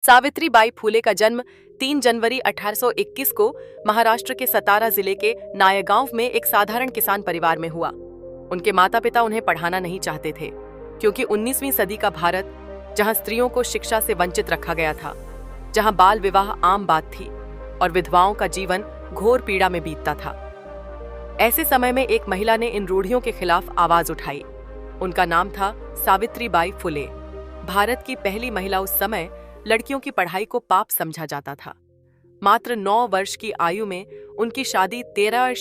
सावित्रीबाई फुले का जन्म 3 जनवरी 1821 को महाराष्ट्र के सतारा जिले के नायगांव में एक साधारण किसान परिवार में हुआ। उनके माता पिता उन्हें पढ़ाना नहीं चाहते थे, क्योंकि 19वीं सदी का भारत, जहां स्त्रियों को शिक्षा से वंचित रखा गया था, जहां बाल विवाह आम बात थी और विधवाओं का जीवन घोर पीड़ा में बीतता था। ऐसे समय में एक महिला ने इन रूढ़ियों के खिलाफ आवाज उठाई। उनका नाम था सावित्रीबाई फुले। भारत की पहली महिला। उस समय लड़कियों की पढ़ाई को पाप समझा जाता था। मात्र 9 वर्ष की आयु में उनकी शादी 13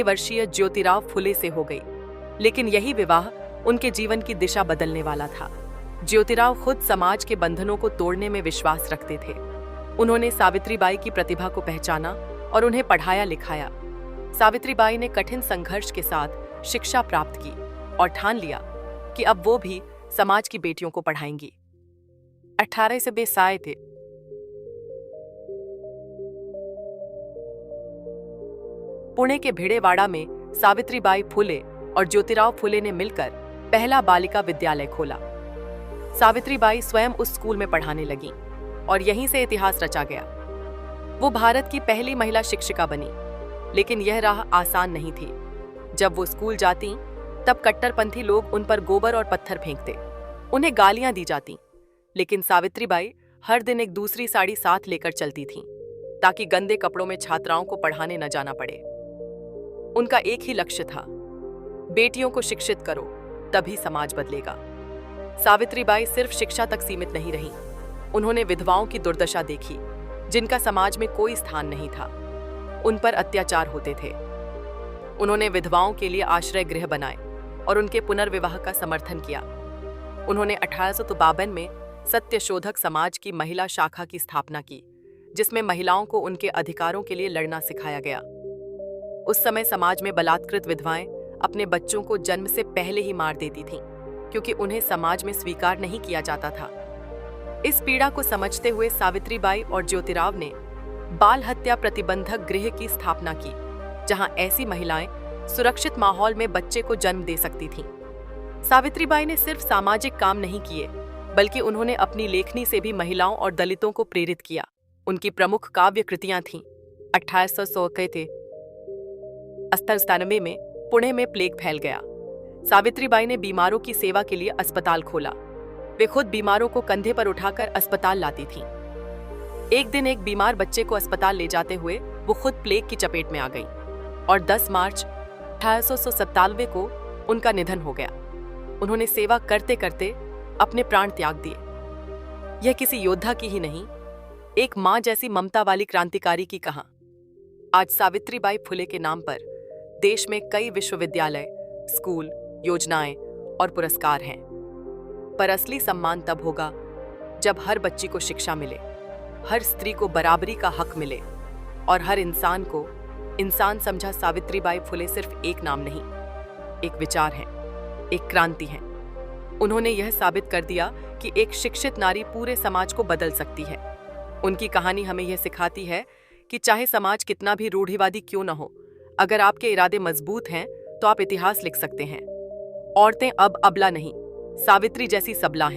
वर्षीय ज्योतिराव फुले से हो गई, लेकिन यही विवाह उनके जीवन की दिशा बदलने वाला था। ज्योतिराव खुद समाज के बंधनों को तोड़ने में विश्वास रखते थे। उन्होंने सावित्रीबाई की प्रतिभा को पहचाना और उन्हें पढ़ाया लिखाया। सावित्रीबाई ने कठिन संघर्ष के साथ शिक्षा प्राप्त की और ठान लिया कि अब वो भी समाज की बेटियों को पढ़ाएंगी। 18 से बेसाए थे। पुणे के भिड़ेवाड़ा में सावित्रीबाई फुले और ज्योतिराव फुले ने मिलकर पहला बालिका विद्यालय खोला। सावित्रीबाई स्वयं उस स्कूल में पढ़ाने लगीं और यहीं से इतिहास रचा गया। वो भारत की पहली महिला शिक्षिका बनी, लेकिन यह राह आसान नहीं थी। जब वो स्कूल जाती, तब कट्टरपंथी लोग उन पर गोबर और पत्थर फेंकते, उन्हें गालियां दी जाती। लेकिन सावित्रीबाई हर दिन एक दूसरी साड़ी साथ लेकर चलती थीं, ताकि गंदे कपड़ों में छात्राओं को पढ़ाने न जाना पड़े। उनका एक ही लक्ष्य था, बेटियों को शिक्षित करो, तभी समाज बदलेगा। सावित्रीबाई सिर्फ शिक्षा तक सीमित नहीं रहीं। उन्होंने विधवाओं की दुर्दशा देखी, जिनका समाज में कोई स्थान नहीं था। उन पर अत्याचार होते थे। उन्होंने विधवाओं के लिए आश्रय गृह बनाए और उनके पुनर्विवाह का समर्थन किया। उन्होंने 1852 में सत्यशोधक समाज की महिला शाखा की स्थापना की, जिसमें महिलाओं को उनके अधिकारों के लिए लड़ना सिखाया गया। उस समय समाज में बलात्कृत विधवाएं अपने बच्चों को जन्म से पहले ही मार देती थीं, क्योंकि उन्हें समाज में स्वीकार नहीं किया जाता था। इस पीड़ा को समझते हुए सावित्रीबाई और ज्योतिराव ने बाल हत्या प्रतिबंधक गृह की स्थापना की, जहां ऐसी महिलाएं सुरक्षित माहौल में बच्चे को जन्म दे सकती थीं। सावित्रीबाई ने सिर्फ सामाजिक काम नहीं किए, बल्कि उन्होंने अपनी लेखनी से भी महिलाओं और दलितों को प्रेरित किया। उनकी प्रमुख काव्य कृतियां थीं। 1897 में पुणे में प्लेग फैल गया। सावित्रीबाई ने बीमारों की सेवा के लिए अस्पताल खोला। वे खुद बीमारों को कंधे पर उठाकर अस्पताल लाती थीं। एक दिन एक बीमार बच्चे को अस्पताल ले जाते हुए वो खुद प्लेग की चपेट में आ गईं और 10 मार्च 1897 को उनका निधन हो गया। उन्होंने सेवा करते करते अपने प्राण त्याग दिए। यह किसी योद्धा की ही नहीं, एक मां जैसी ममता वाली क्रांतिकारी की कहा। आज सावित्रीबाई फुले के नाम पर देश में कई विश्वविद्यालय, स्कूल, योजनाएं और पुरस्कार हैं। पर असली सम्मान तब होगा जब हर बच्ची को शिक्षा मिले, हर स्त्री को बराबरी का हक मिले और हर इंसान को इंसान समझा। सावित्रीबाई फुले सिर्फ एक नाम नहीं, एक विचार है, एक क्रांति है। उन्होंने यह साबित कर दिया कि एक शिक्षित नारी पूरे समाज को बदल सकती है। उनकी कहानी हमें यह सिखाती है कि चाहे समाज कितना भी रूढ़िवादी क्यों न हो, अगर आपके इरादे मजबूत हैं तो आप इतिहास लिख सकते हैं। औरतें अब अबला नहीं, सावित्री जैसी सबला हैं।